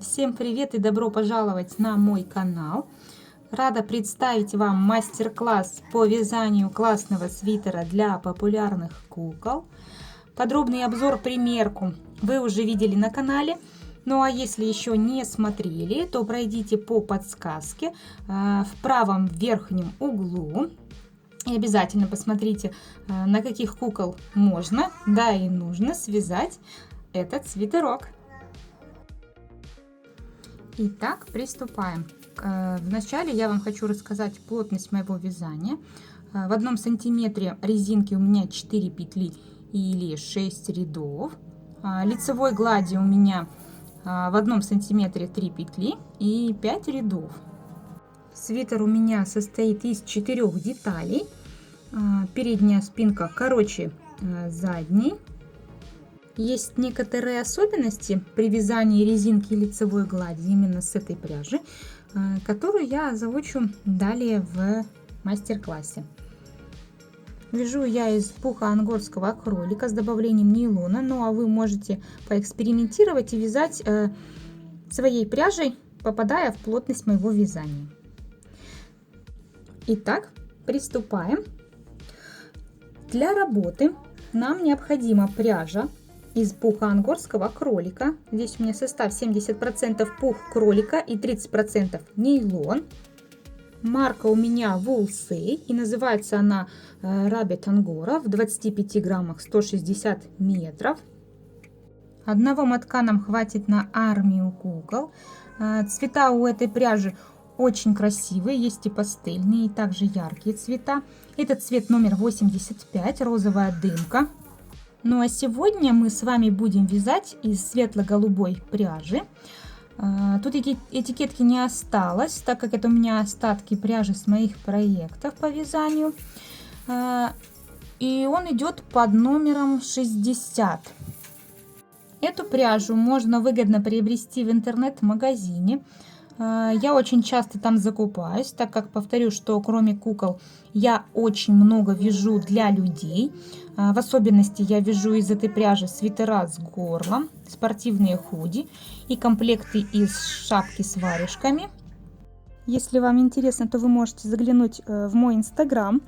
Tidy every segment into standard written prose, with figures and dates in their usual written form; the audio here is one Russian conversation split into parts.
Всем привет и добро пожаловать на мой канал. Рада представить вам мастер-класс по вязанию классного свитера для популярных кукол. Подробный обзор, примерку вы уже видели на канале. Ну а если еще не смотрели, то пройдите по подсказке в правом верхнем углу. И обязательно посмотрите, на каких кукол можно, да и нужно связать этот свитерок. Итак, приступаем. Вначале я вам хочу рассказать плотность моего вязания. В 1 сантиметре резинки у меня 4 петли или 6 рядов. Лицевой глади у меня в 1 сантиметре 3 петли и 5 рядов. Свитер у меня состоит из 4 деталей. Передняя спинка короче задней. Есть некоторые особенности при вязании резинки лицевой глади именно с этой пряжи, которую я озвучу далее в мастер-классе. Вяжу я из пуха ангорского кролика с добавлением нейлона, ну а вы можете поэкспериментировать и вязать своей пряжей, попадая в плотность моего вязания.Итак, приступаем. Для работы нам необходима пряжа из пуха ангорского кролика. Здесь у меня состав 70% пух кролика и 30% нейлон. Марка у меня Woolsey и называется она Rabbit Angora. В 25 граммах 160 метров. Одного мотка нам хватит на армию кукол. Цвета у этой пряжи очень красивые, есть и пастельные, и также яркие цвета. Этот цвет номер 85, розовая дымка. Ну а сегодня мы с вами будем вязать из светло-голубой пряжи. Тут этикетки не осталось, так как это у меня остатки пряжи с моих проектов по вязанию. И он идет под номером 60. Эту пряжу можно выгодно приобрести в интернет-магазине. Я очень часто там закупаюсь, так как, повторю, что кроме кукол я очень много вяжу для людей. В особенности я вяжу из этой пряжи свитера с горлом, спортивные худи и комплекты из шапки с варежками. Если вам интересно, то вы можете заглянуть в мой инстаграм.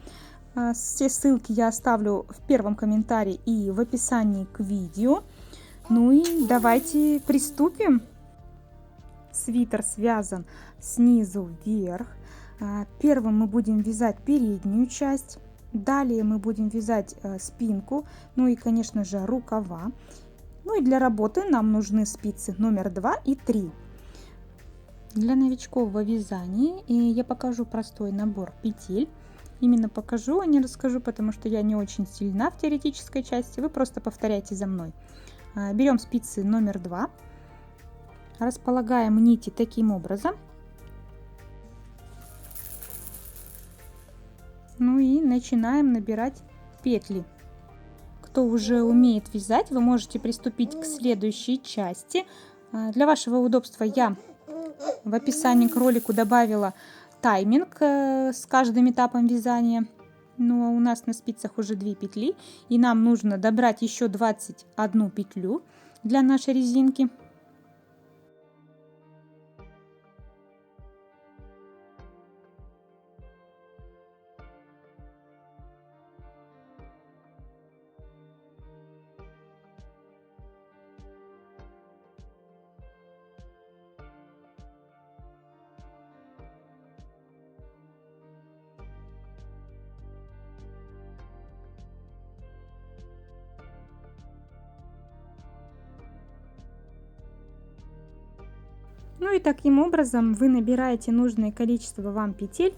Все ссылки я оставлю в первом комментарии и в описании к видео. Ну и давайте приступим. Свитер связан снизу вверх. Первым мы будем вязать переднюю часть. Далее мы будем вязать спинку, ну и, конечно же, рукава. Ну и для работы нам нужны спицы номер 2 и 3. Для новичков во вязании я покажу простой набор петель. Именно покажу, а не расскажу, потому что я не очень сильна в теоретической части. Вы просто повторяйте за мной. Берем спицы номер 2. Располагаем нити таким образом. Ну и начинаем набирать петли. Кто уже умеет вязать, вы можете приступить к следующей части. Для вашего удобства я в описании к ролику добавила тайминг с каждым этапом вязания. Ну а у нас на спицах уже 2 петли, и нам нужно добрать еще 21 петлю для нашей резинки. Ну и таким образом вы набираете нужное количество вам петель.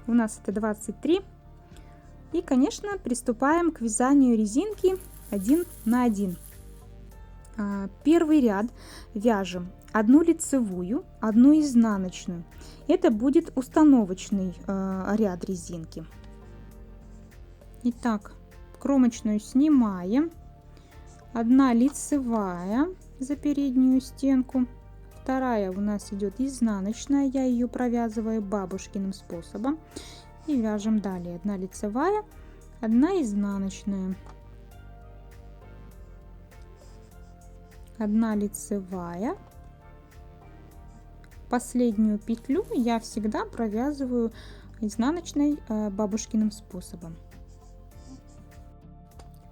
У нас это 23. И, конечно, приступаем к вязанию резинки 1 на 1. Первый ряд вяжем 1 лицевую, 1 изнаночную. Это будет установочный ряд резинки. Итак, кромочную снимаем. 1 лицевая за переднюю стенку. Вторая у нас идет изнаночная, я ее провязываю бабушкиным способом. И вяжем далее. 1 лицевая, 1 изнаночная. 1 лицевая, последнюю петлю я всегда провязываю изнаночной бабушкиным способом.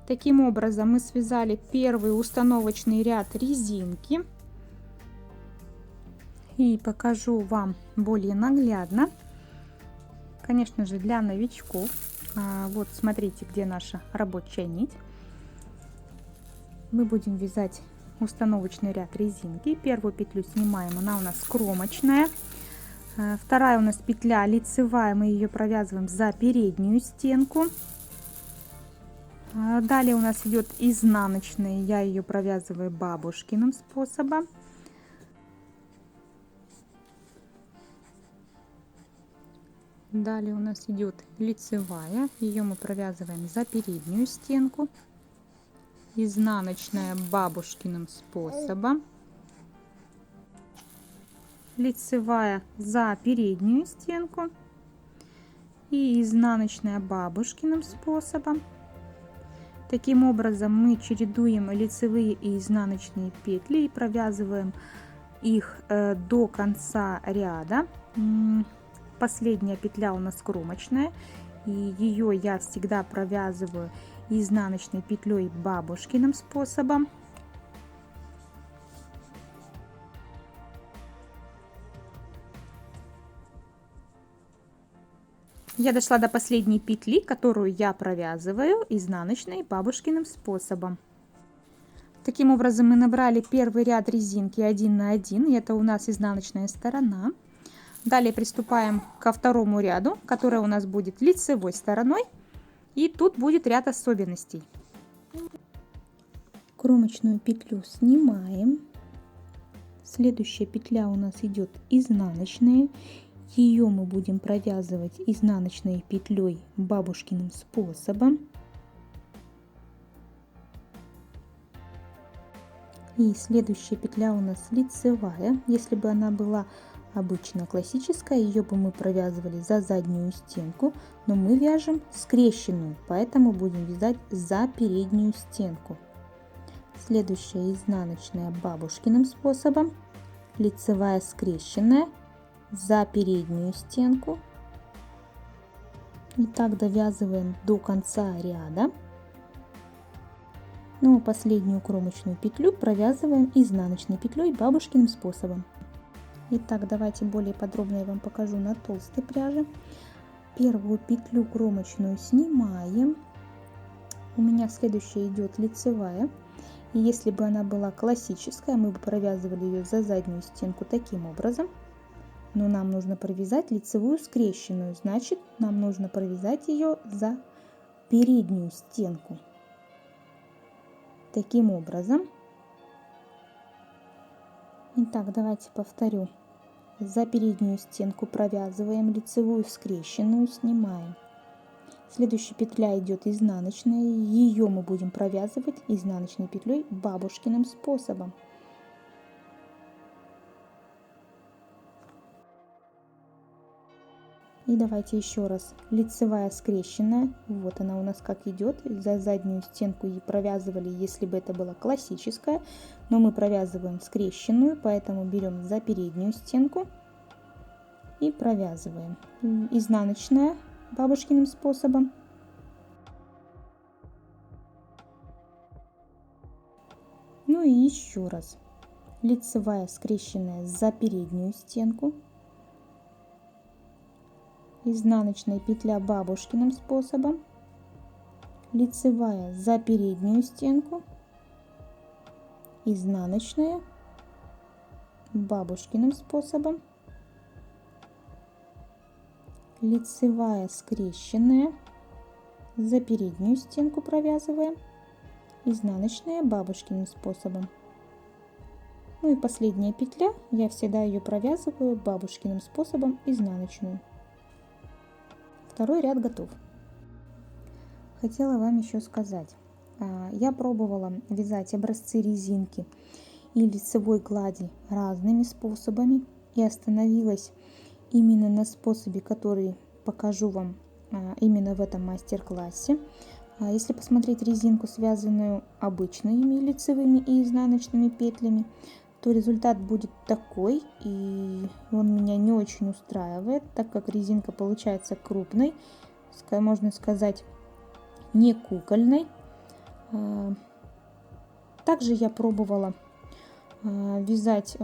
Таким образом мы связали первый установочный ряд резинки. И покажу вам более наглядно. Конечно же, для новичков. Вот смотрите, где наша рабочая нить. Мы будем вязать установочный ряд резинки. Первую петлю снимаем, она у нас кромочная. Вторая у нас петля лицевая, мы ее провязываем за переднюю стенку. Далее у нас идет изнаночная, я ее провязываю бабушкиным способом. Далее у нас идет лицевая, ее мы провязываем за переднюю стенку. Изнаночная бабушкиным способом. Лицевая за переднюю стенку. И изнаночная бабушкиным способом. Таким образом мы чередуем лицевые и изнаночные петли и провязываем их до конца ряда. Последняя петля у нас кромочная, и ее я всегда провязываю изнаночной петлей бабушкиным способом. Я дошла до последней петли, которую я провязываю изнаночной бабушкиным способом. Таким образом мы набрали первый ряд резинки 1 на 1, и это у нас изнаночная сторона. Далее приступаем ко второму ряду, который у нас будет лицевой стороной. И тут будет ряд особенностей. Кромочную петлю снимаем. Следующая петля у нас идет изнаночная. Ее мы будем провязывать изнаночной петлей бабушкиным способом. И следующая петля у нас лицевая. Если бы она была обычно классическая, ее бы мы провязывали за заднюю стенку, но мы вяжем скрещенную, поэтому будем вязать за переднюю стенку. Следующая изнаночная бабушкиным способом, лицевая скрещенная за переднюю стенку. И так довязываем до конца ряда. Ну а последнюю кромочную петлю провязываем изнаночной петлей бабушкиным способом. Итак, давайте более подробно я вам покажу на толстой пряже. Первую петлю кромочную снимаем. У меня следующая идет лицевая. И если бы она была классическая, мы бы провязывали ее за заднюю стенку таким образом. Но нам нужно провязать лицевую скрещенную, значит, нам нужно провязать ее за переднюю стенку. Таким образом. Итак, давайте повторю. За переднюю стенку провязываем, лицевую скрещенную снимаем. Следующая петля идет изнаночная, ее мы будем провязывать изнаночной петлей бабушкиным способом. И давайте еще раз. Лицевая скрещенная, вот она у нас как идет. За заднюю стенку и провязывали, если бы это была классическая, но мы провязываем скрещенную, поэтому берем за переднюю стенку и провязываем. Изнаночная бабушкиным способом. Ну и еще раз. Лицевая скрещенная за переднюю стенку. Изнаночная петля бабушкиным способом, лицевая за переднюю стенку, изнаночная бабушкиным способом, лицевая скрещенная за переднюю стенку провязываем, изнаночная бабушкиным способом. Ну и последняя петля, я всегда ее провязываю бабушкиным способом изнаночную. Второй ряд готов. Хотела вам еще сказать, я пробовала вязать образцы резинки и лицевой глади разными способами и остановилась именно на способе, который покажу вам именно в этом мастер-классе. Если посмотреть резинку, связанную обычными лицевыми и изнаночными петлями, что результат будет такой, и он меня не очень устраивает, так как резинка получается крупной, можно сказать, не кукольной. Также я пробовала вязать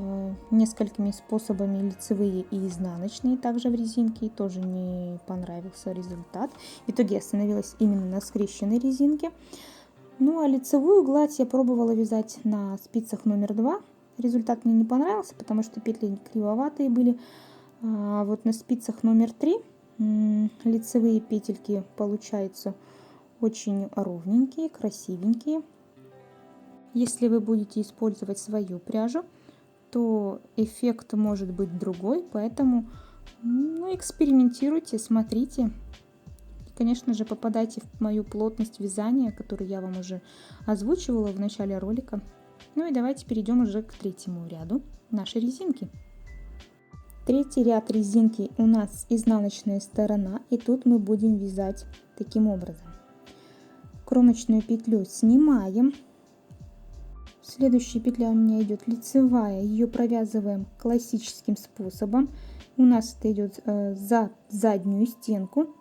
несколькими способами лицевые и изнаночные, также в резинке, и тоже не понравился результат. В итоге остановилась именно на скрещенной резинке. Ну а лицевую гладь я пробовала вязать на спицах номер 2. Результат мне не понравился, потому что петли кривоватые были. А вот на спицах номер 3 лицевые петельки получаются очень ровненькие, красивенькие. Если вы будете использовать свою пряжу, то эффект может быть другой, поэтому экспериментируйте, смотрите. Конечно же, попадайте в мою плотность вязания, которую я вам уже озвучивала в начале ролика. Ну и давайте перейдем уже к третьему ряду нашей резинки. Третий ряд резинки у нас изнаночная сторона, и тут мы будем вязать таким образом. Кромочную петлю снимаем. Следующая петля у меня идет лицевая, ее провязываем классическим способом. У нас это идет за заднюю стенку.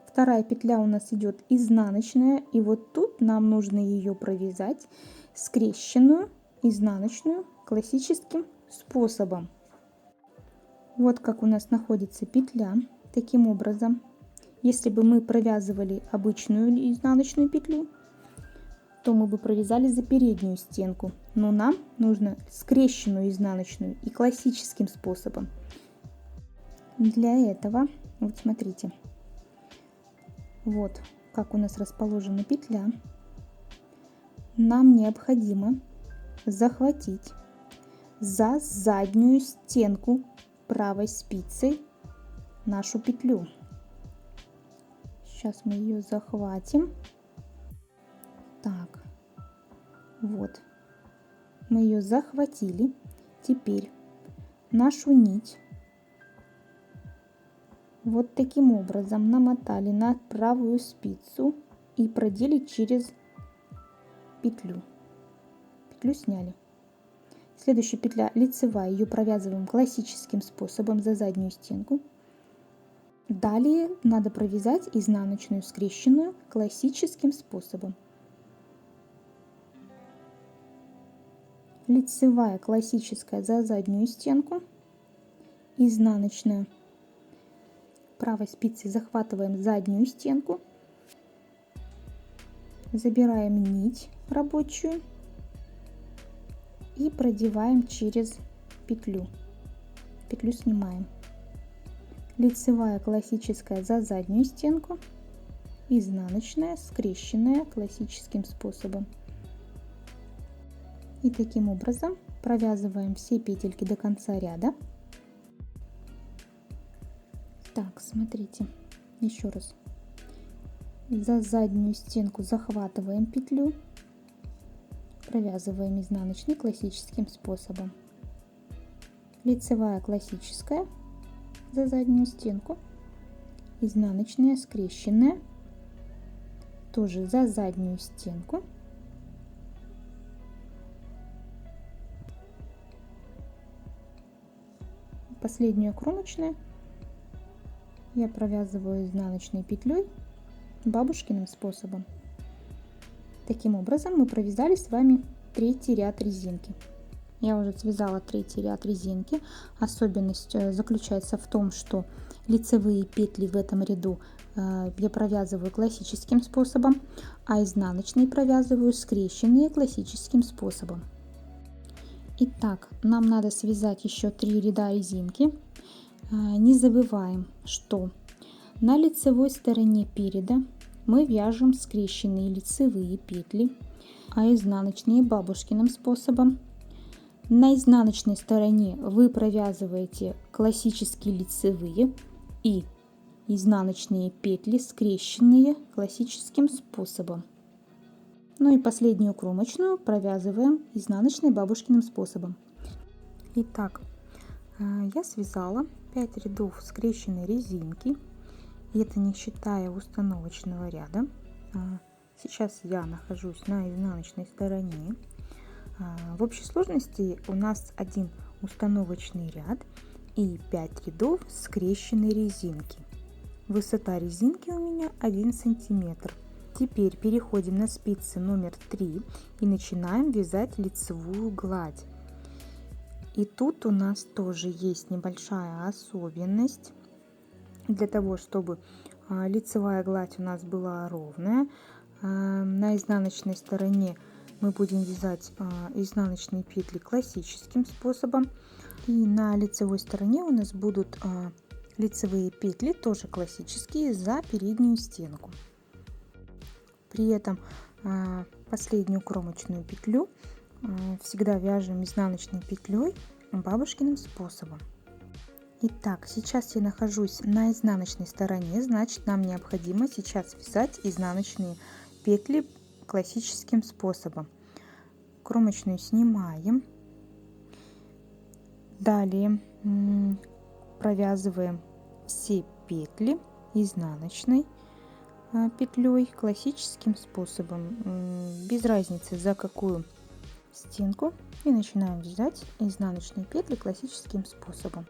Вторая петля у нас идет изнаночная, и вот тут нам нужно ее провязать скрещенную изнаночную классическим способом. Вот как у нас находится петля. Таким образом, если бы мы провязывали обычную изнаночную петлю, то мы бы провязали за переднюю стенку, но нам нужно скрещенную изнаночную и классическим способом. Для этого, вот смотрите, вот как у нас расположена петля, нам необходимо захватить за заднюю стенку правой спицей нашу петлю. Сейчас мы ее захватим. Так, вот, мы ее захватили. Теперь нашу нить вот таким образом намотали на правую спицу и продели через петлю. Петлю сняли. Следующая петля лицевая, ее провязываем классическим способом за заднюю стенку. Далее надо провязать изнаночную скрещенную классическим способом. Лицевая классическая за заднюю стенку, изнаночная правой спицей захватываем заднюю стенку, забираем нить рабочую и продеваем через петлю. Петлю снимаем. Лицевая классическая за заднюю стенку, изнаночная скрещенная классическим способом. И таким образом провязываем все петельки до конца ряда. Так, смотрите, еще раз. За заднюю стенку захватываем петлю, провязываем изнаночный классическим способом. Лицевая классическая за заднюю стенку, изнаночная скрещенная, тоже за заднюю стенку. Последнюю кромочную я провязываю изнаночной петлей бабушкиным способом. Таким образом мы провязали с вами третий ряд резинки. Я уже связала третий ряд резинки. Особенность заключается в том, что лицевые петли в этом ряду я провязываю классическим способом, а изнаночные провязываю скрещенные классическим способом. Итак, нам надо связать еще 3 ряда резинки. Не забываем, что на лицевой стороне переда мы вяжем скрещенные лицевые петли, а изнаночные бабушкиным способом. На изнаночной стороне вы провязываете классические лицевые и изнаночные петли скрещенные классическим способом. Ну и последнюю кромочную провязываем изнаночной бабушкиным способом. Итак, я связала 5 рядов скрещенной резинки, и это не считая установочного ряда. Сейчас я нахожусь на изнаночной стороне. В общей сложности у нас один установочный ряд и 5 рядов скрещенной резинки. Высота резинки у меня 1 сантиметр. Теперь переходим на спицы номер 3 и начинаем вязать лицевую гладь. И тут у нас тоже есть небольшая особенность. Для того, чтобы лицевая гладь у нас была ровная, на изнаночной стороне мы будем вязать изнаночные петли классическим способом. И на лицевой стороне у нас будут лицевые петли тоже классические за переднюю стенку. При этом последнюю кромочную петлю всегда вяжем изнаночной петлей бабушкиным способом. Итак, сейчас я нахожусь на изнаночной стороне, значит нам необходимо сейчас вязать изнаночные петли классическим способом. Кромочную снимаем. Далее провязываем все петли изнаночной петлей классическим способом, без разницы за какую стенку, и начинаем вязать изнаночные петли классическим способом.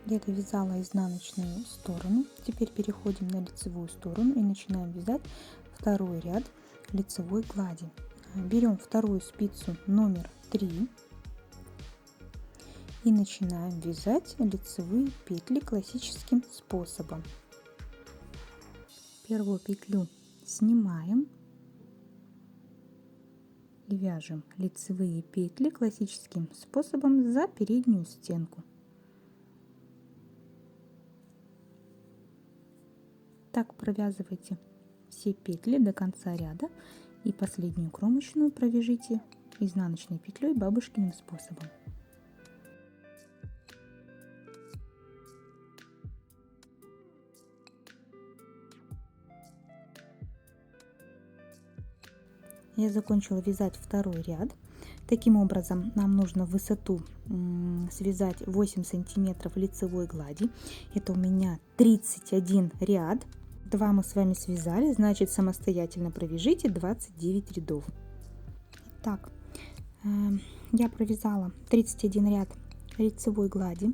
Я довязала изнаночную сторону. Теперь переходим на лицевую сторону и начинаем вязать второй ряд лицевой глади. Берем вторую спицу номер 3 и начинаем вязать лицевые петли классическим способом. Первую петлю снимаем и вяжем лицевые петли классическим способом за переднюю стенку. Так провязывайте все петли до конца ряда и последнюю кромочную провяжите изнаночной петлей бабушкиным способом. Я закончила вязать второй ряд. Таким образом, нам нужно в высоту связать 8 сантиметров лицевой глади. Это у меня 31 ряд. 2 мы с вами связали, значит самостоятельно провяжите 29 рядов. Итак, я провязала 31 ряд лицевой глади.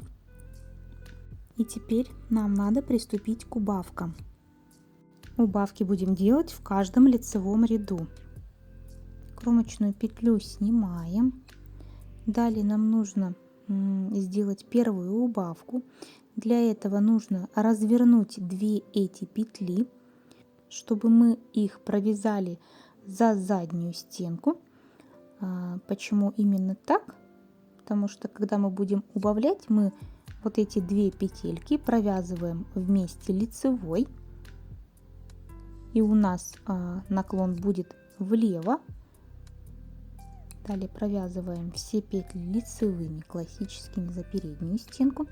И теперь нам надо приступить к убавкам. Убавки будем делать в каждом лицевом ряду. Кромочную петлю снимаем. Далее нам нужно сделать первую убавку. Для этого нужно развернуть 2 эти петли, чтобы мы их провязали за заднюю стенку. Почему именно так? Потому что когда мы будем убавлять, мы вот эти 2 петельки провязываем вместе лицевой, и у нас наклон будет влево. Далее провязываем все петли лицевыми классическими за переднюю стенку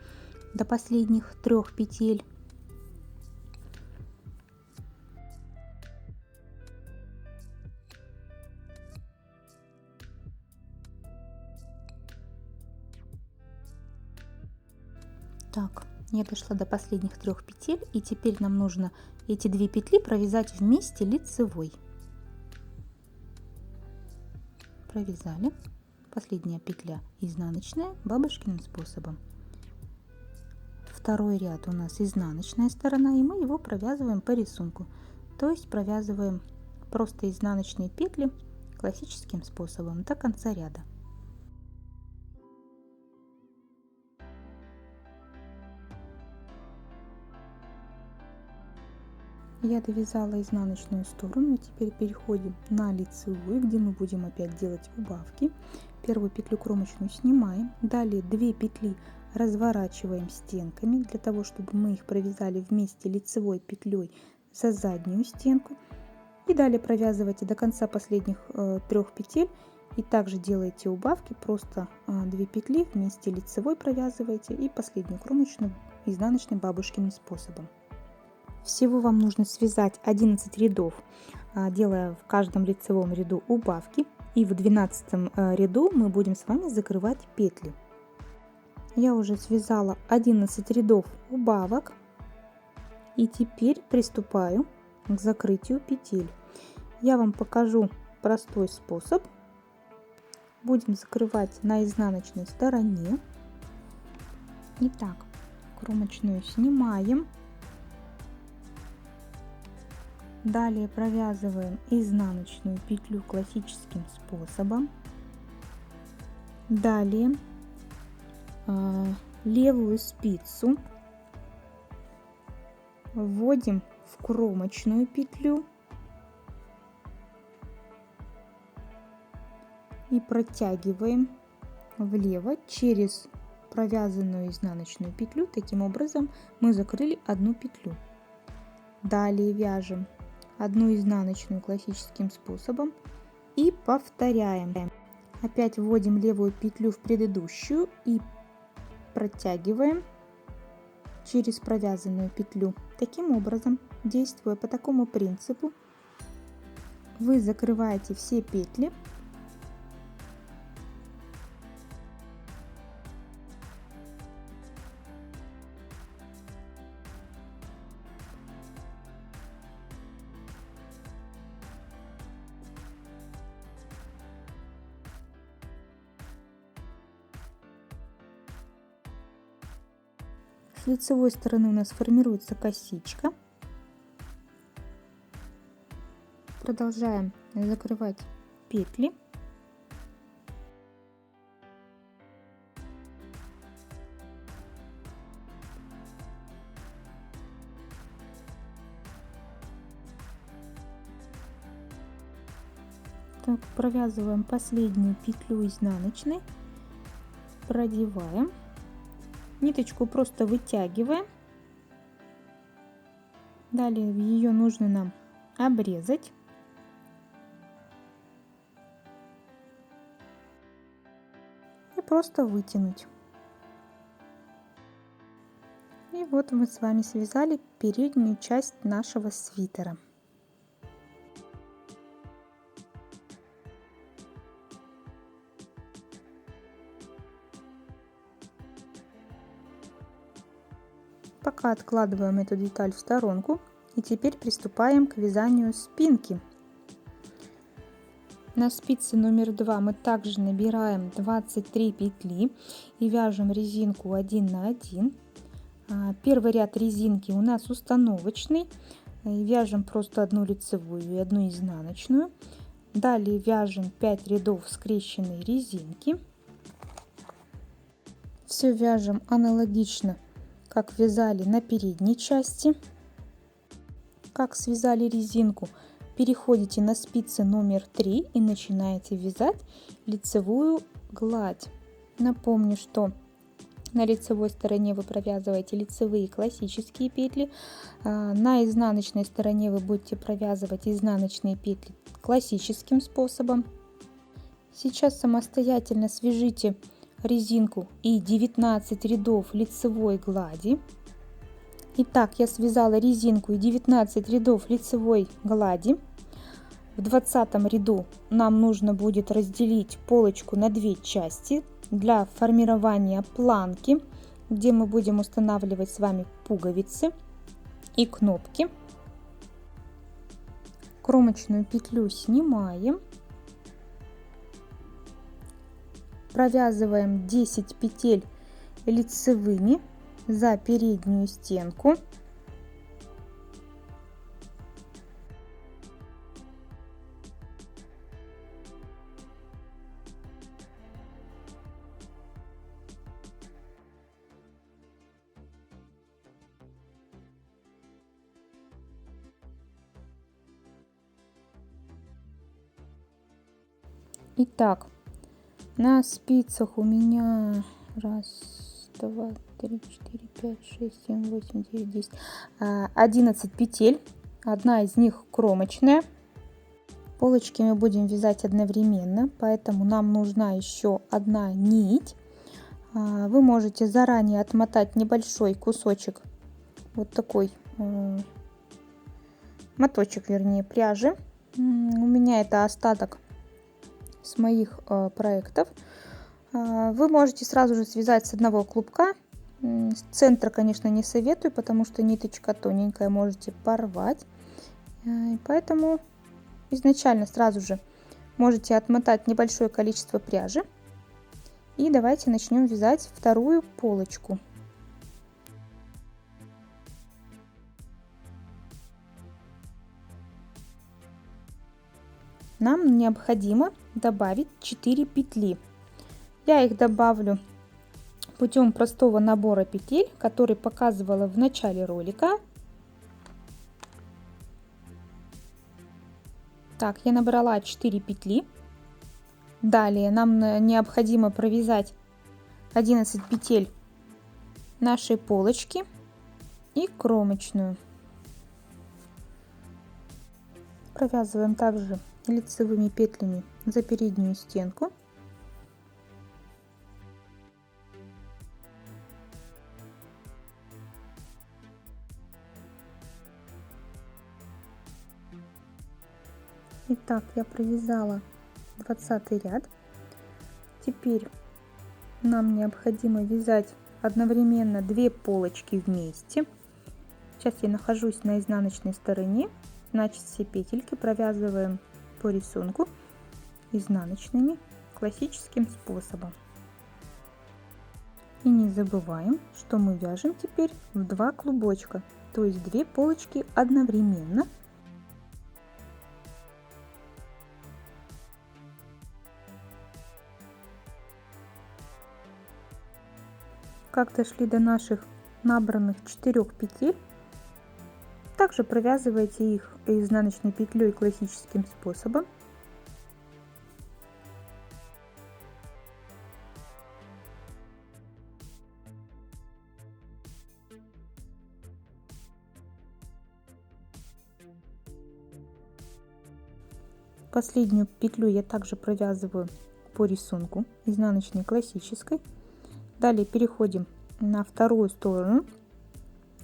до последних 3 петель. Так, я дошла до последних 3 петель, и теперь нам нужно эти 2 петли провязать вместе лицевой. Провязали. Последняя петля изнаночная бабушкиным способом. Второй ряд у нас изнаночная сторона, и мы его провязываем по рисунку. То есть провязываем просто изнаночные петли классическим способом до конца ряда. Я довязала изнаночную сторону, и теперь переходим на лицевую, где мы будем опять делать убавки. Первую петлю кромочную снимаем, далее 2 петли разворачиваем стенками для того, чтобы мы их провязали вместе лицевой петлей за заднюю стенку, и далее провязывайте до конца последних 3 петель и также делаете убавки, просто 2 петли вместе лицевой провязываете и последнюю кромочную изнаночным бабушкиным способом. Всего вам нужно связать 11 рядов, делая в каждом лицевом ряду убавки, и в 12 ряду мы будем с вами закрывать петли. Я уже связала 11 рядов убавок, и теперь приступаю к закрытию петель. Я вам покажу простой способ. Будем закрывать на изнаночной стороне. Итак, кромочную снимаем. Далее провязываем изнаночную петлю классическим способом. Далее левую спицу вводим в кромочную петлю и протягиваем влево через провязанную изнаночную петлю. Таким образом мы закрыли одну петлю. Далее вяжем одну изнаночную классическим способом и повторяем. Опять вводим левую петлю в предыдущую и протягиваем через провязанную петлю. Таким образом, действуя по такому принципу, вы закрываете все петли. С лицевой стороны у нас формируется косичка. Продолжаем закрывать петли. Так, провязываем последнюю петлю изнаночной, продеваем. Ниточку просто вытягиваем. Далее ее нужно нам обрезать. И просто вытянуть. И вот мы с вами связали переднюю часть нашего свитера. Пока откладываем эту деталь в сторонку, и теперь приступаем к вязанию спинки. На спице номер 2 мы также набираем 23 петли и вяжем резинку 1 на 1. Первый ряд резинки у нас установочный, вяжем просто одну лицевую и одну изнаночную. Далее вяжем 5 рядов скрещенной резинки. Все вяжем аналогично, как вязали на передней части. Как связали резинку, переходите на спицы номер 3 и начинаете вязать лицевую гладь. Напомню, что на лицевой стороне вы провязываете лицевые классические петли, на изнаночной стороне вы будете провязывать изнаночные петли классическим способом. Сейчас самостоятельно свяжите резинку и 19 рядов лицевой глади. Итак, я связала резинку и 19 рядов лицевой глади. В 20 ряду нам нужно будет разделить полочку на 2 части для формирования планки, где мы будем устанавливать с вами пуговицы и кнопки. Кромочную петлю снимаем. Провязываем 10 петель лицевыми за переднюю стенку. Итак, на спицах у меня раз, два, три, четыре, пять, шесть, семь, восемь, девять, 10, 11 петель. Одна из них кромочная. Полочки мы будем вязать одновременно, поэтому нам нужна еще одна нить. Вы можете заранее отмотать небольшой кусочек, вот такой моточек, вернее, пряжи. У меня это остаток с моих проектов. Вы можете сразу же связать с одного клубка. С центра, конечно, не советую, потому что ниточка тоненькая, можете порвать. Поэтому изначально сразу же можете отмотать небольшое количество пряжи. И давайте начнем вязать вторую полочку. Нам необходимо добавить 4 петли. Я их добавлю путем простого набора петель, который показывала в начале ролика. Так, я набрала 4 петли. Далее нам необходимо провязать 11 петель нашей полочки и кромочную. Провязываем также лицевыми петлями за переднюю стенку. Итак, я провязала 20 ряд. Теперь нам необходимо вязать одновременно 2 полочки вместе. Сейчас я нахожусь на изнаночной стороне, значит все петельки провязываем по рисунку изнаночными классическим способом. И не забываем, что мы вяжем теперь в 2 клубочка, то есть 2 полочки одновременно. Как дошли до наших набранных 4 петель, также провязывайте их изнаночной петлей классическим способом. Последнюю петлю я также провязываю по рисунку изнаночной классической. Далее переходим на вторую сторону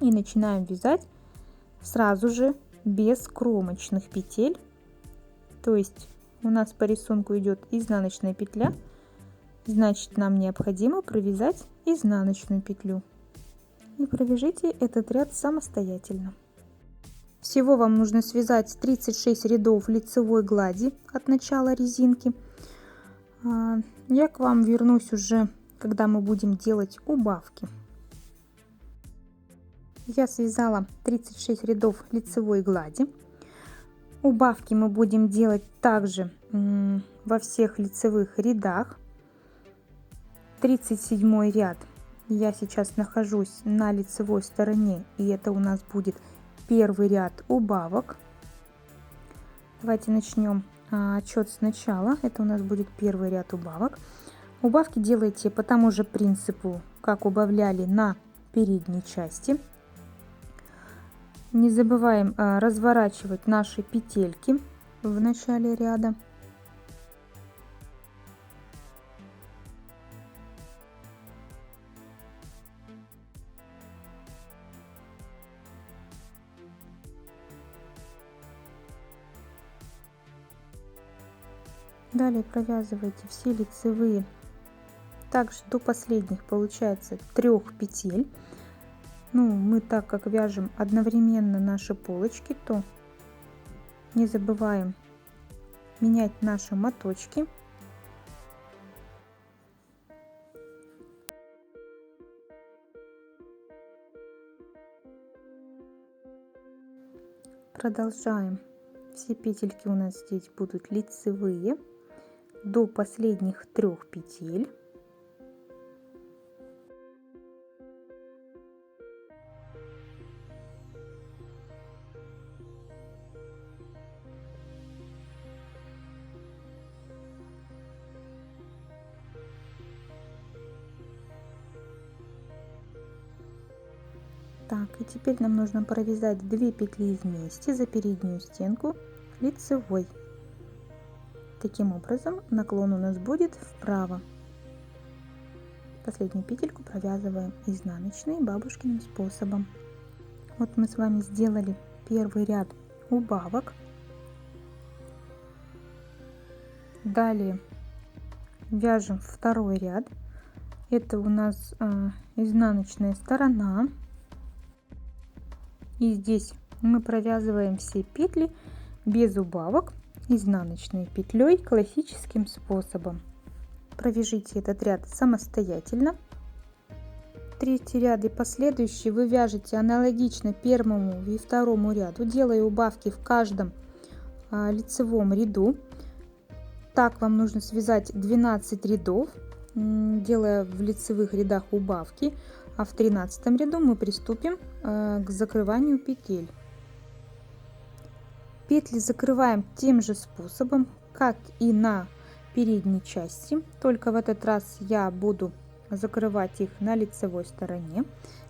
и начинаем вязать сразу же без кромочных петель. То есть у нас по рисунку идет изнаночная петля, значит нам необходимо провязать изнаночную петлю. И провяжите этот ряд самостоятельно. Всего вам нужно связать 36 рядов лицевой глади от начала резинки. Я к вам вернусь уже, когда мы будем делать убавки. Я связала 36 рядов лицевой глади. Убавки мы будем делать также во всех лицевых рядах. 37 ряд. Я сейчас нахожусь на лицевой стороне, и это у нас будет первый ряд убавок. Давайте начнем отсчет сначала. Это у нас будет первый ряд убавок. Убавки делайте по тому же принципу, как убавляли на передней части. Не забываем разворачивать наши петельки в начале ряда. Далее провязывайте все лицевые также до последних, получается, 3 петель. Мы так как вяжем одновременно наши полочки, то не забываем менять наши моточки. Продолжаем. Все петельки у нас здесь будут лицевые до последних 3 петель. Так, и теперь нам нужно провязать 2 петли вместе за переднюю стенку лицевой. Таким образом наклон у нас будет вправо. Последнюю петельку провязываем изнаночной бабушкиным способом. Вот мы с вами сделали первый ряд убавок. Далее вяжем второй ряд. Это у нас изнаночная сторона. И здесь мы провязываем все петли без убавок изнаночной петлей классическим способом. Провяжите этот ряд самостоятельно. Третий ряд и последующий вы вяжете аналогично первому и второму ряду, делая убавки в каждом лицевом ряду. Так вам нужно связать 12 рядов, делая в лицевых рядах убавки, а в 13 ряду мы приступим к закрыванию петель. Петли закрываем тем же способом, как и на передней части, только в этот раз я буду закрывать их на лицевой стороне.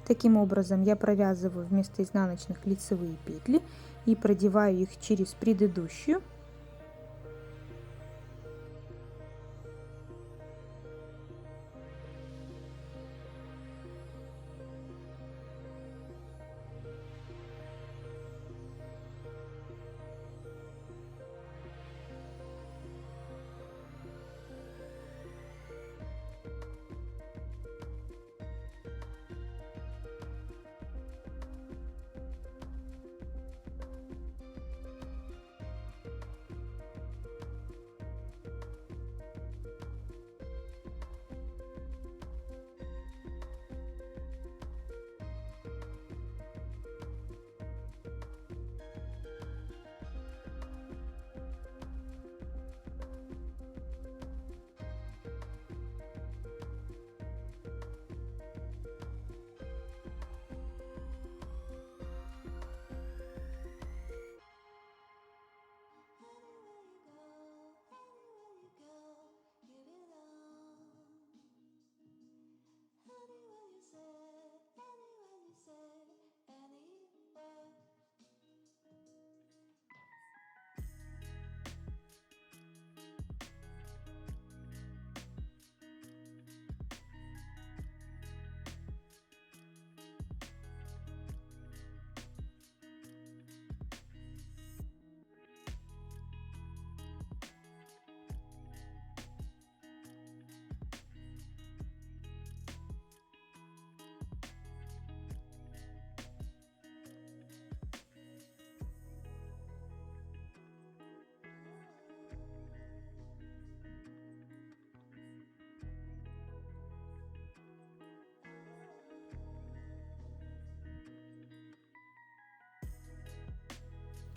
Таким образом я провязываю вместо изнаночных лицевые петли и продеваю их через предыдущую.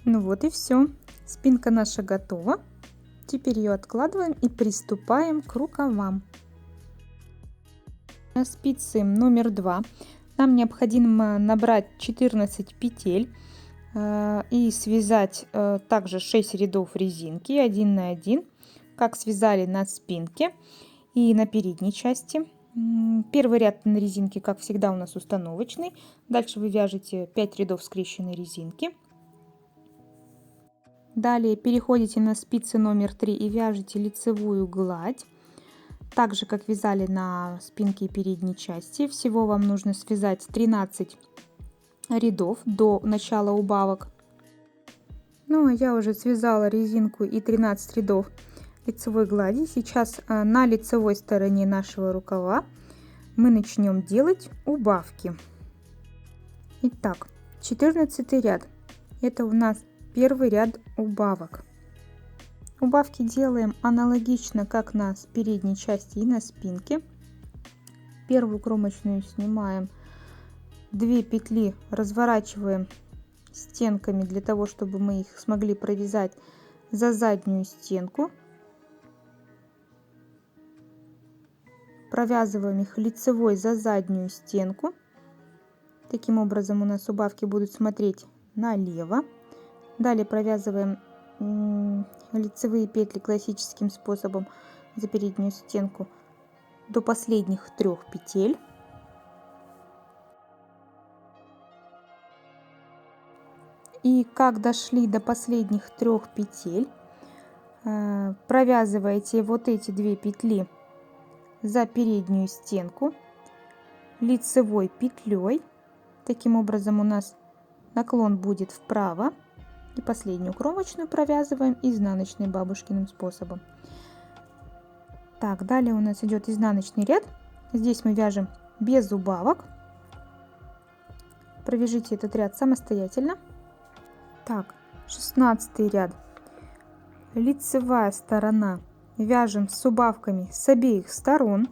Ну вот и все. Спинка наша готова. Теперь ее откладываем и приступаем к рукавам. На спице номер 2 нам необходимо набрать 14 петель и связать также 6 рядов резинки 1 на 1, как связали на спинке и на передней части. Первый ряд на резинке, как всегда, у нас установочный. Дальше вы вяжете 5 рядов скрещенной резинки. Далее переходите на спицы номер 3 и вяжете лицевую гладь, так же как вязали на спинке и передней части. Всего вам нужно связать 13 рядов до начала убавок. Ну а я уже связала резинку и 13 рядов лицевой глади. Сейчас на лицевой стороне нашего рукава мы начнем делать убавки. Итак, 14 ряд. Это у нас первый ряд убавок. Убавки делаем аналогично, как на передней части и на спинке. Первую кромочную снимаем, 2 петли разворачиваем стенками для того, чтобы мы их смогли провязать за заднюю стенку. Провязываем их лицевой за заднюю стенку. Таким образом у нас убавки будут смотреть налево. Далее провязываем лицевые петли классическим способом за переднюю стенку до последних 3 петель. И как дошли до последних 3 петель, провязываете вот эти 2 петли за переднюю стенку лицевой петлей. Таким образом у нас наклон будет вправо. И последнюю кромочную провязываем изнаночной бабушкиным способом. Так, далее у нас идет изнаночный ряд. Здесь мы вяжем без убавок. Провяжите этот ряд самостоятельно. Так, 16 ряд. Лицевая сторона. Вяжем с убавками с обеих сторон.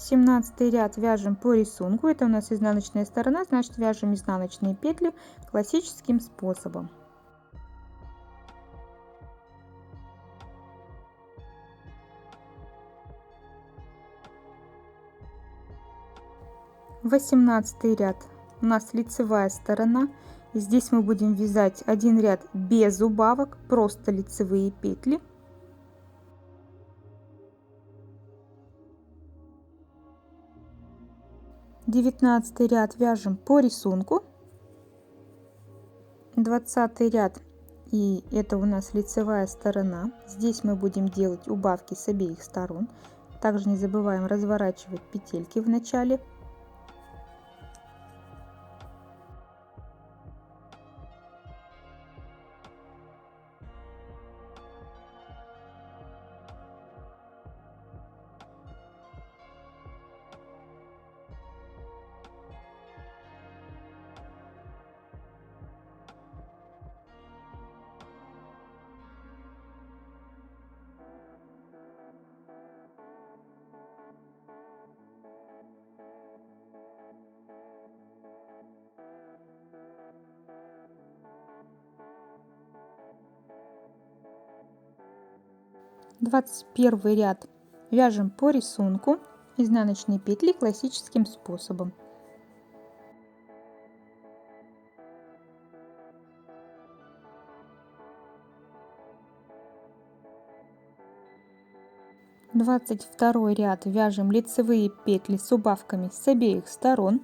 Семнадцатый ряд вяжем по рисунку. Это у нас изнаночная сторона, значит вяжем изнаночные петли классическим способом. Восемнадцатый ряд у нас лицевая сторона. Здесь мы будем вязать один ряд без убавок, просто лицевые петли. Девятнадцатый ряд вяжем по рисунку. 20 ряд, и это у нас лицевая сторона. Здесь мы будем делать убавки с обеих сторон. Также не забываем разворачивать петельки в начале. Двадцать первый ряд вяжем по рисунку изнаночные петли классическим способом. Двадцать второй ряд вяжем лицевые петли с убавками с обеих сторон.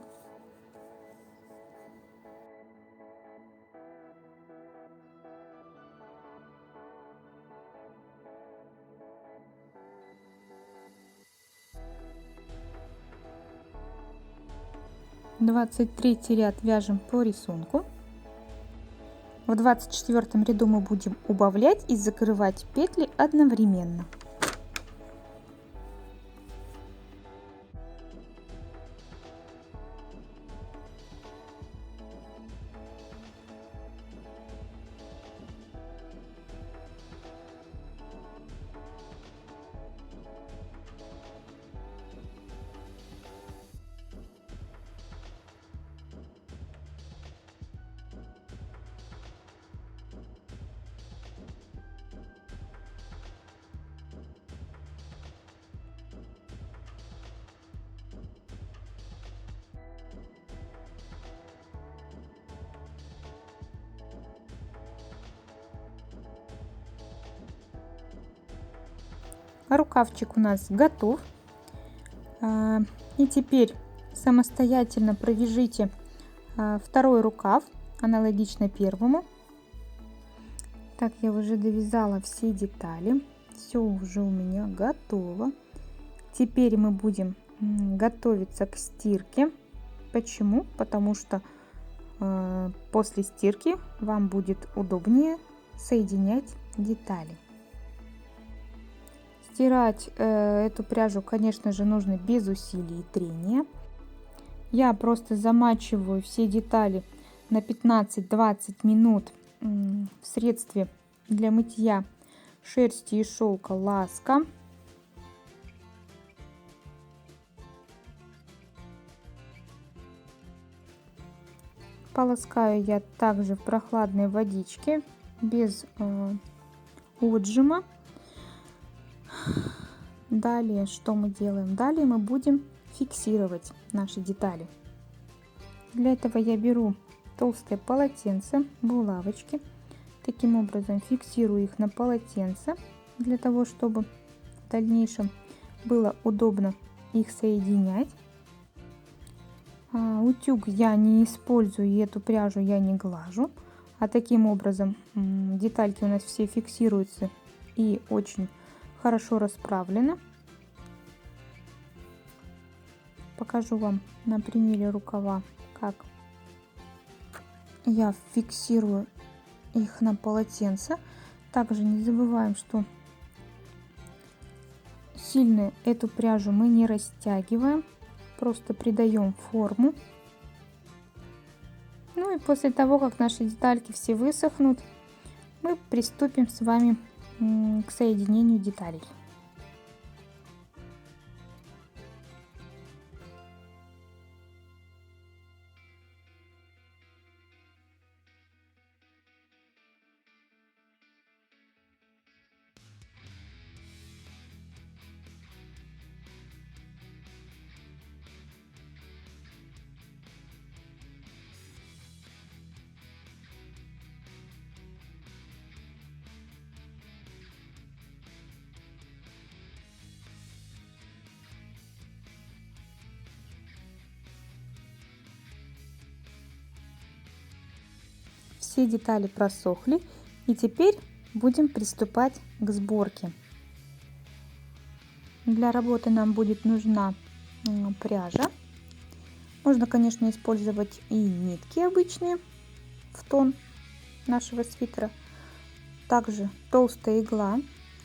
Двадцать третий ряд вяжем по рисунку. В 24 ряду мы будем убавлять и закрывать петли одновременно. Рукавчик у нас готов. И теперь самостоятельно провяжите второй рукав, аналогично первому. Так, я уже довязала все детали. Все уже у меня готово. Теперь мы будем готовиться к стирке. Почему? Потому что после стирки вам будет удобнее соединять детали. Стирать эту пряжу, конечно же, нужно без усилий и трения. Я просто замачиваю все детали на 15-20 минут в средстве для мытья шерсти и шелка Ласка. Полоскаю я также в прохладной водичке без отжима. Далее что мы делаем? Далее мы будем фиксировать наши детали. Для этого я беру толстое полотенце, булавочки. Таким образом фиксирую их на полотенце, для того, чтобы в дальнейшем было удобно их соединять. Утюг я не использую, и эту пряжу я не глажу. А таким образом детальки у нас все фиксируются и очень хорошо расправлены. Покажу вам на примере рукава, как я фиксирую их на полотенце. Также не забываем, что сильно эту пряжу мы не растягиваем, просто придаем форму. Ну и после того, как наши детальки все высохнут, мы приступим с вами к соединению деталей. Все детали просохли, и теперь будем приступать к сборке. Для работы нам будет нужна пряжа. Можно, конечно, использовать и нитки обычные в тон нашего свитера. Также толстая игла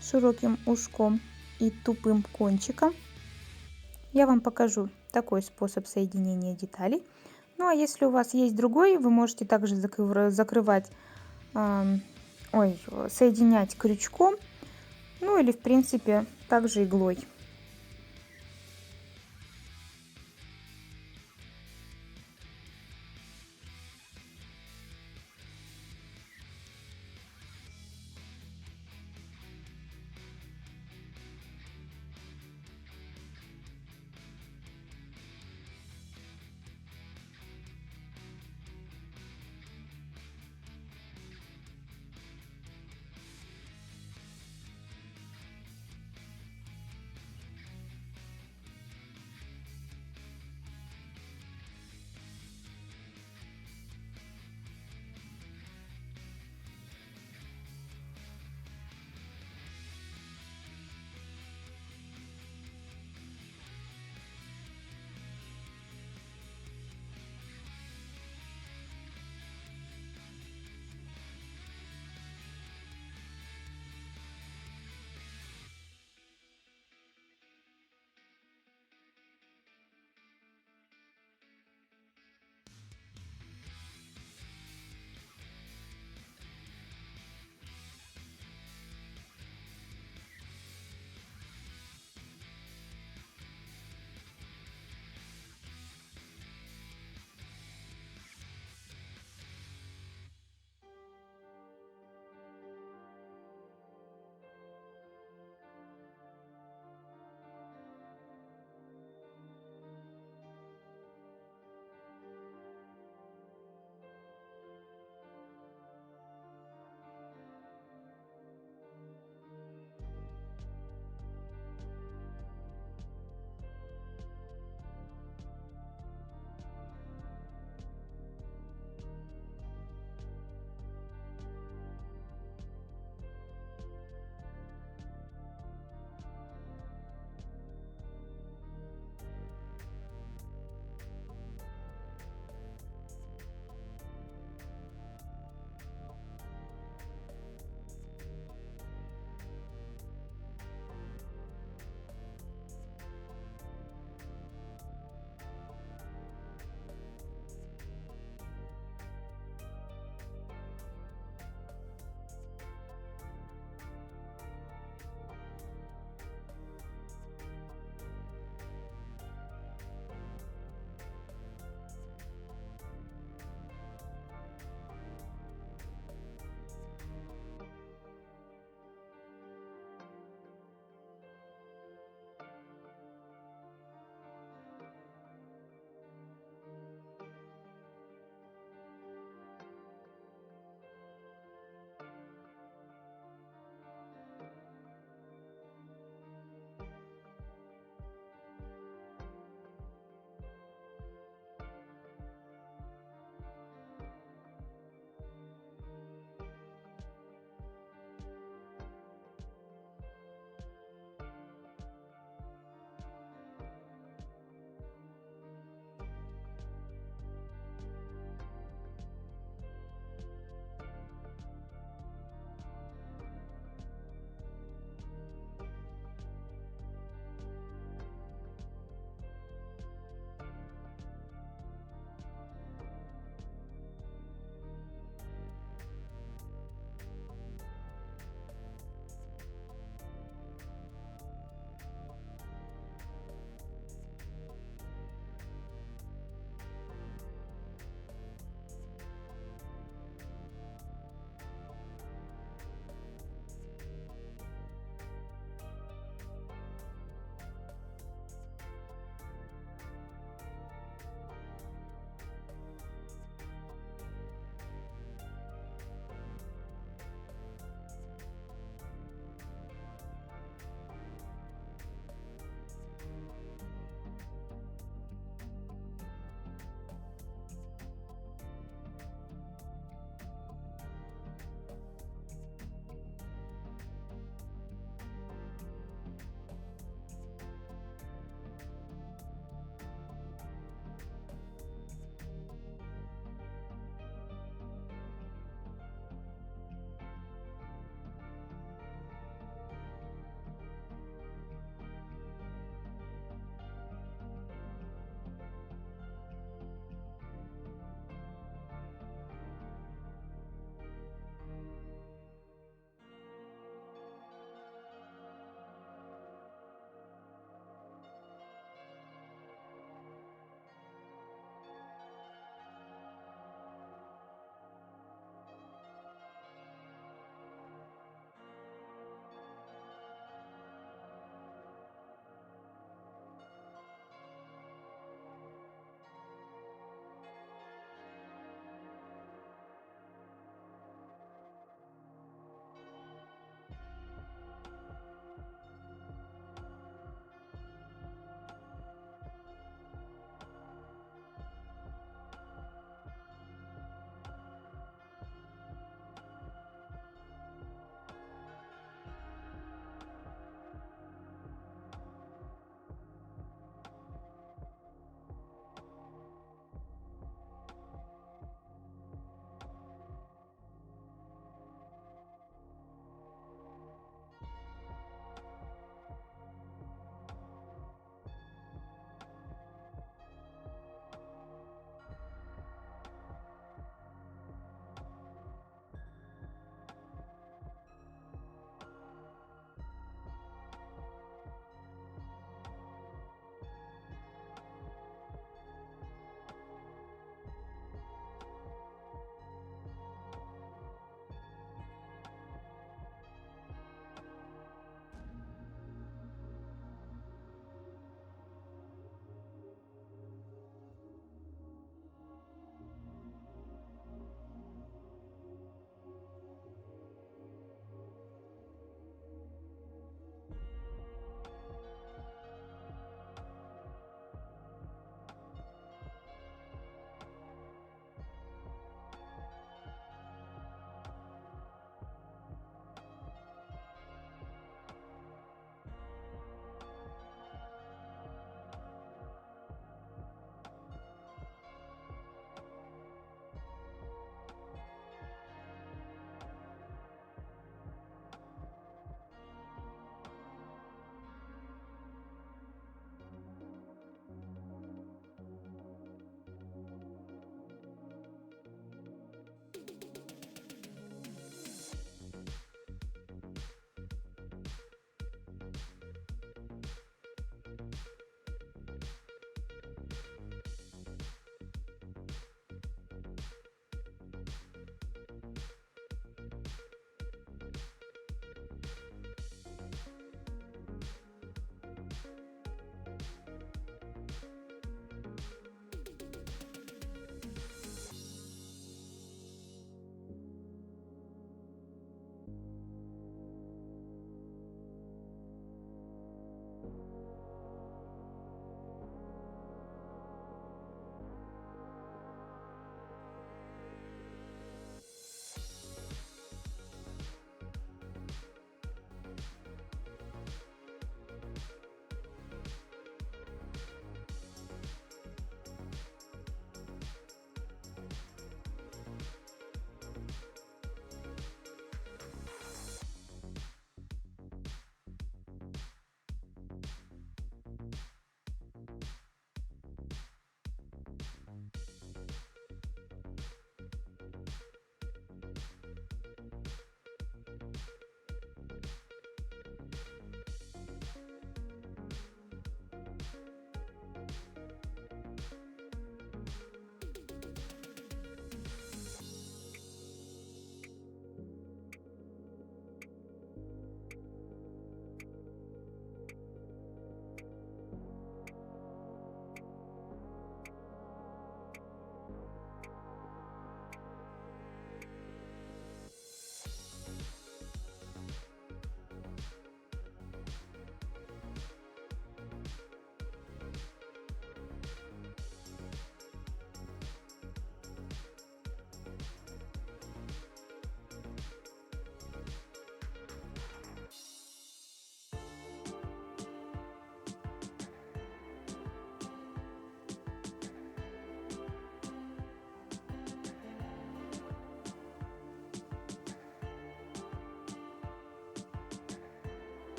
с широким ушком и тупым кончиком. Я вам покажу такой способ соединения деталей. Ну а если у вас есть другой, вы можете также закрывать, соединять крючком, ну или в принципе также иглой.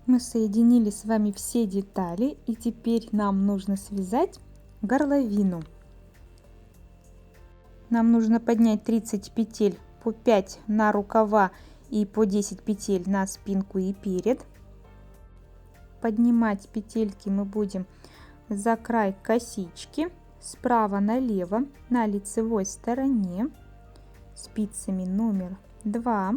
Мы соединили с вами все детали, и теперь нам нужно связать горловину. Нам нужно поднять 30 петель, по 5 на рукава и по 10 петель на спинку и перед. Поднимать петельки мы будем за край косички справа налево на лицевой стороне спицами номер 2.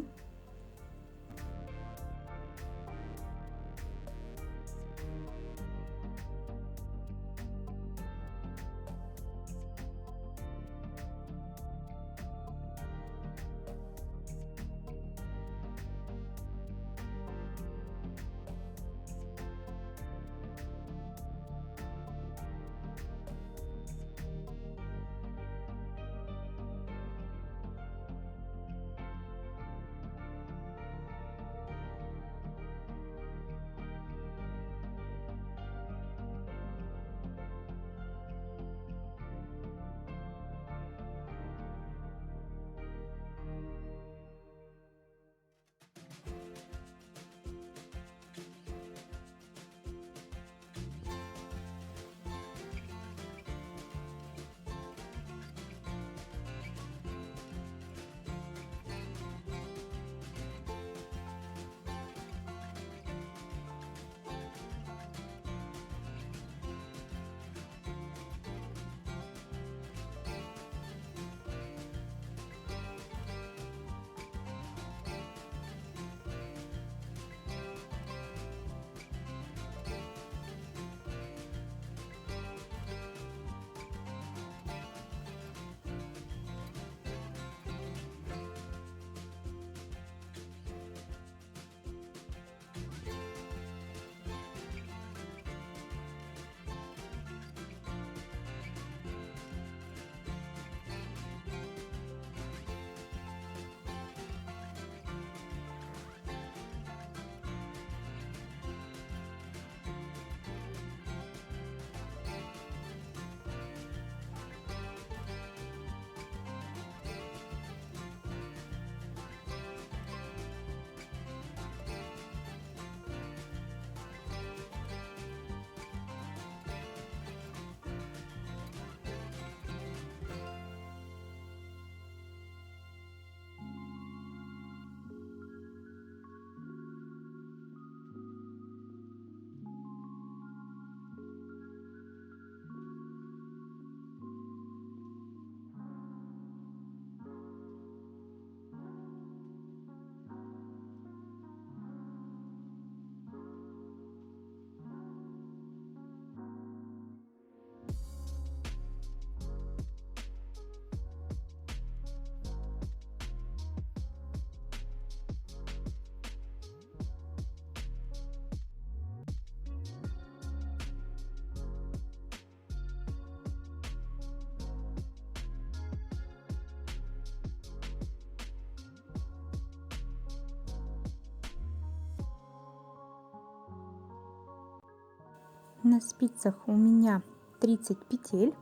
На спицах у меня 30 петель.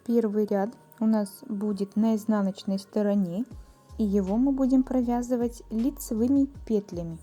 Первый ряд у нас будет на изнаночной стороне, и его мы будем провязывать лицевыми петлями.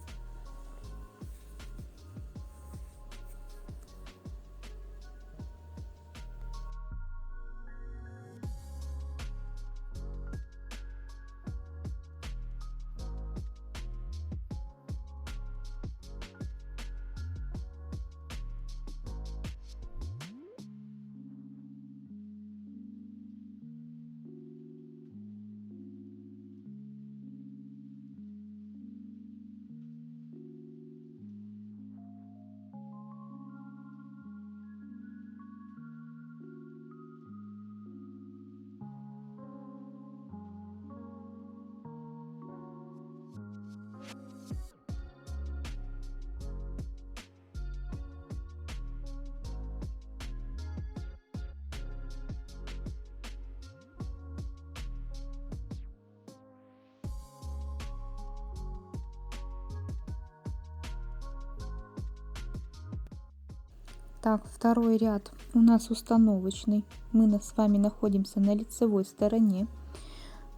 Так, второй ряд у нас установочный. Мы с вами находимся на лицевой стороне.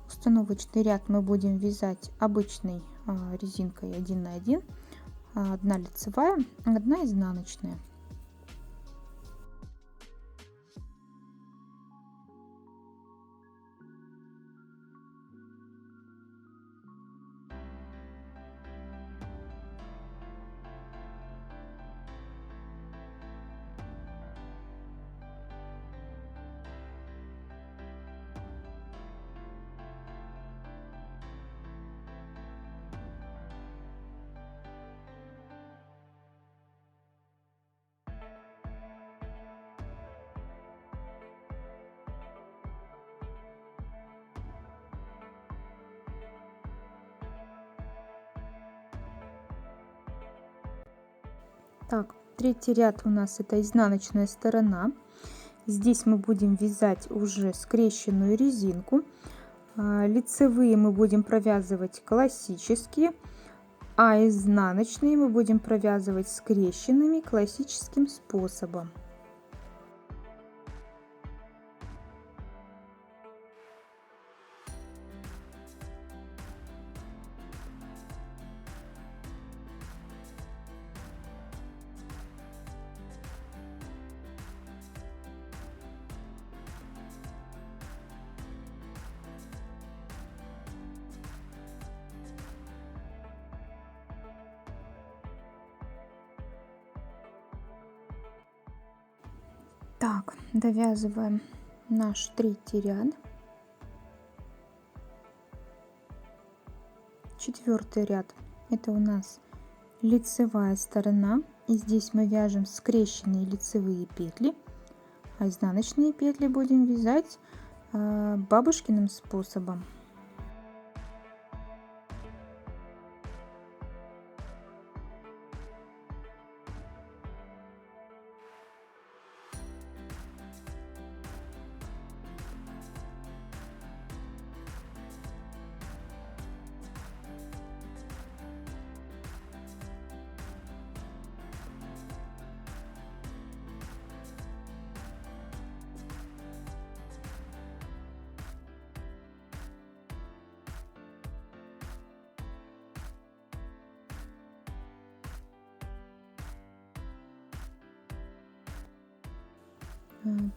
Установочный ряд мы будем вязать обычной резинкой 1 на 1. Одна лицевая, одна изнаночная. Так, третий ряд у нас это изнаночная сторона. Здесь мы будем вязать уже скрещенную резинку. Лицевые мы будем провязывать классические, а изнаночные мы будем провязывать скрещенными классическим способом. Так, довязываем наш третий ряд. Четвертый ряд это у нас лицевая сторона, и здесь мы вяжем скрещенные лицевые петли, а изнаночные петли будем вязать бабушкиным способом.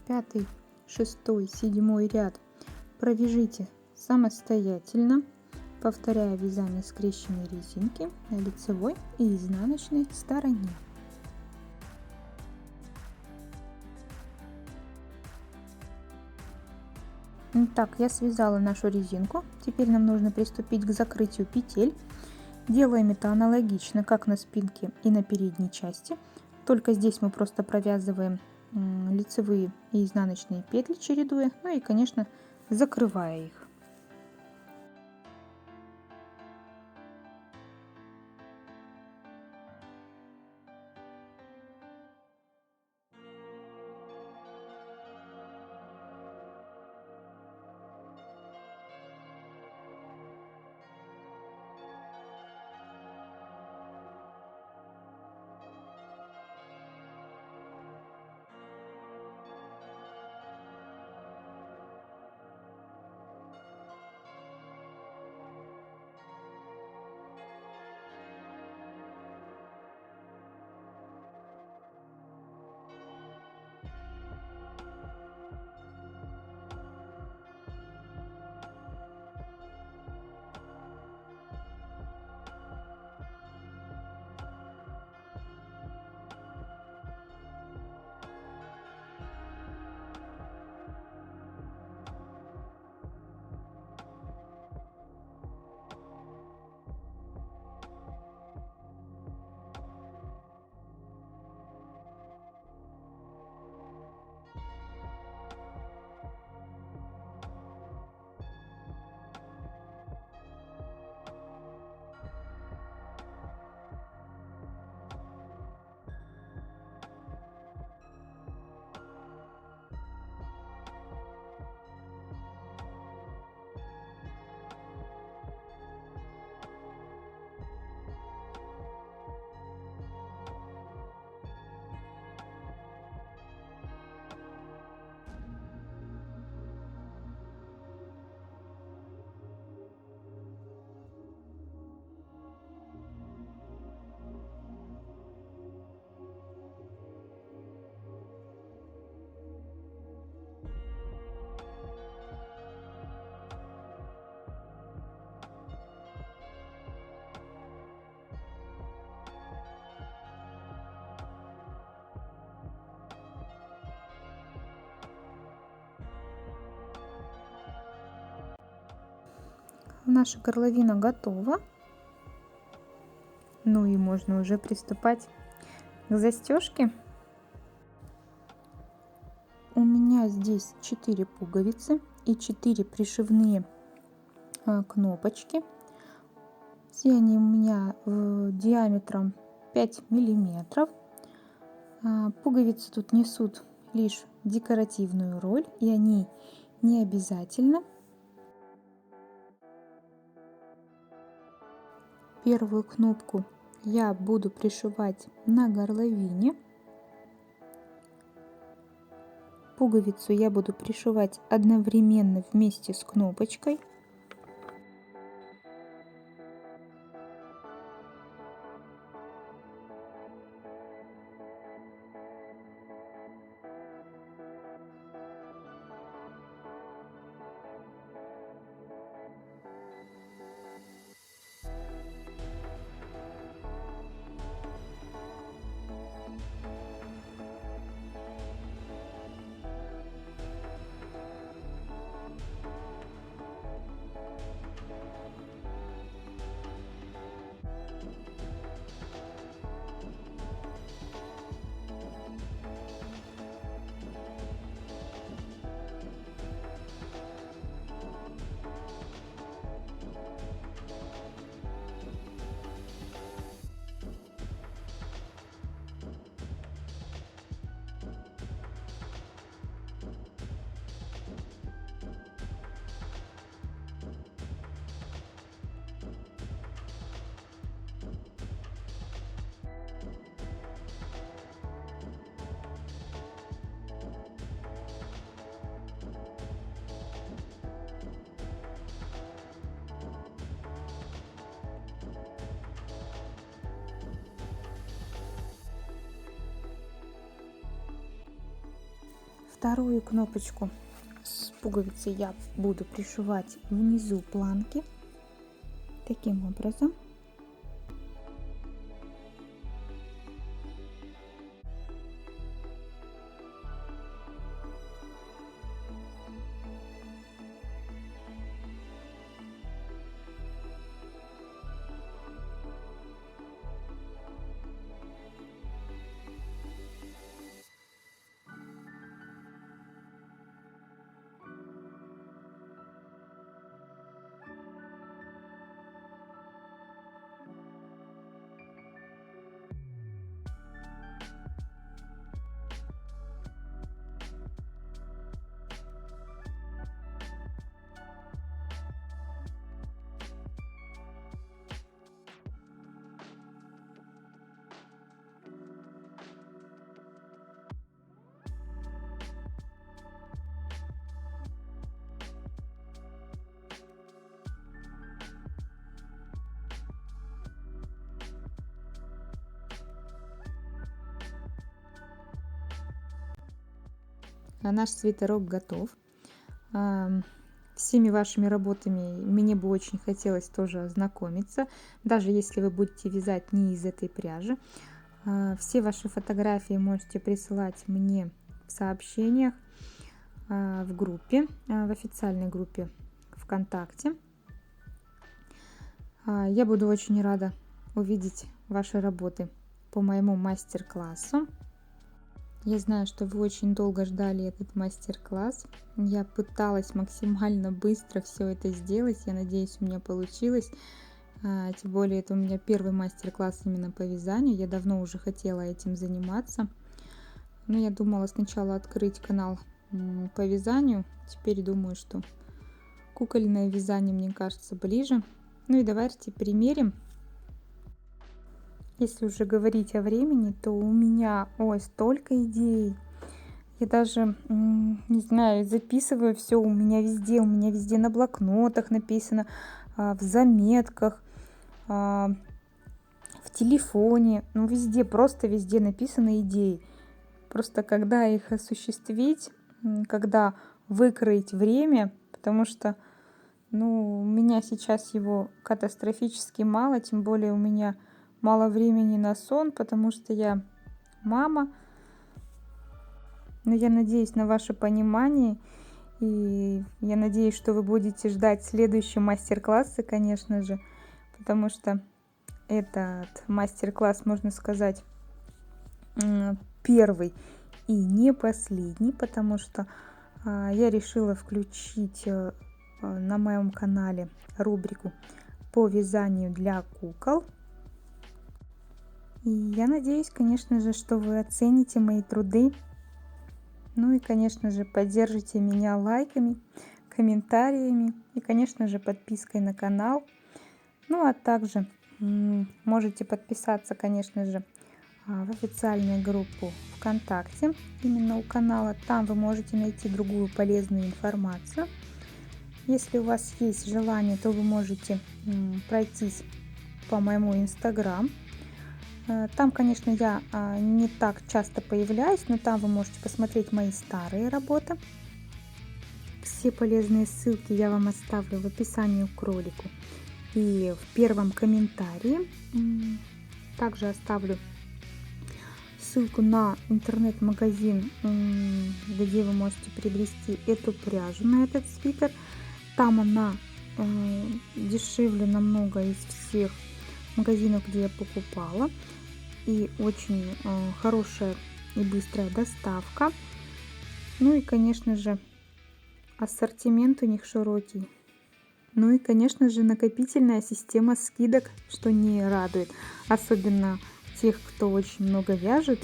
Пятый, шестой, седьмой ряд провяжите самостоятельно, повторяя вязание скрещенной резинки на лицевой и изнаночной стороне. Так, я связала нашу резинку. Теперь нам нужно приступить к закрытию петель. Делаем это аналогично, как на спинке и на передней части. Только здесь мы просто провязываем лицевые и изнаночные петли, чередуя, ну и, конечно, закрывая их. Наша горловина готова. Ну и можно уже приступать к застежке. У меня здесь 4 пуговицы и 4 пришивные кнопочки. Все они у меня диаметром 5 миллиметров. Пуговицы тут несут лишь декоративную роль, и они не обязательно. Первую кнопку я буду пришивать на горловине. Пуговицу я буду пришивать одновременно вместе с кнопочкой. Вторую кнопочку с пуговицей я буду пришивать внизу планки таким образом. Наш свитерок готов. Всеми вашими работами мне бы очень хотелось тоже ознакомиться, даже если вы будете вязать не из этой пряжи. Все ваши фотографии можете присылать мне в сообщениях в группе, в официальной группе ВКонтакте. Я буду очень рада увидеть ваши работы по моему мастер-классу. Я знаю, что вы очень долго ждали этот мастер-класс. Я пыталась максимально быстро все это сделать. Я надеюсь, у меня получилось. Тем более, это у меня первый мастер-класс именно по вязанию. Я давно уже хотела этим заниматься. Но я думала сначала открыть канал по вязанию. Теперь думаю, что кукольное вязание, мне кажется, ближе. Ну и давайте примерим. Если уже говорить о времени, то у меня, столько идей. Я даже, не знаю, записываю все у меня везде на блокнотах написано, в заметках, в телефоне, ну везде, просто везде написаны идеи. Просто когда их осуществить, когда выкроить время, потому что, у меня сейчас его катастрофически мало, тем более у меня мало времени на сон, потому что я мама. Но я надеюсь на ваше понимание И я надеюсь, что вы будете ждать следующие мастер-классы, конечно же, потому что этот мастер-класс, можно сказать, первый и не последний, потому что я решила включить на моем канале рубрику по вязанию для кукол. И я надеюсь, конечно же, что вы оцените мои труды. Ну и, конечно же, поддержите меня лайками, комментариями и, конечно же, подпиской на канал. Ну а также можете подписаться, конечно же, в официальную группу ВКонтакте, именно у канала. Там вы можете найти другую полезную информацию. Если у вас есть желание, то вы можете пройтись по моему инстаграм. Там, конечно, я не так часто появляюсь, но там вы можете посмотреть мои старые работы. Все полезные ссылки я вам оставлю в описании к ролику и в первом комментарии. Также оставлю ссылку на интернет-магазин, где вы можете приобрести эту пряжу на этот свитер. Там она дешевле намного из всех магазинов, где я покупала. И очень хорошая и быстрая доставка. Ну и, конечно же, ассортимент у них широкий. Ну и, конечно же, накопительная система скидок, что не радует. Особенно тех, кто очень много вяжет.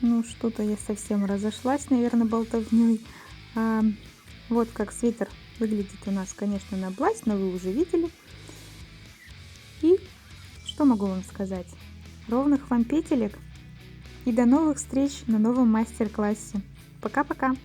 Ну, что-то я совсем разошлась, наверное, болтовней. Вот как свитер выглядит у нас, конечно, на Бласть, но вы уже видели. И что могу вам сказать? Ровных вам петелек и до новых встреч на новом мастер-классе. Пока-пока!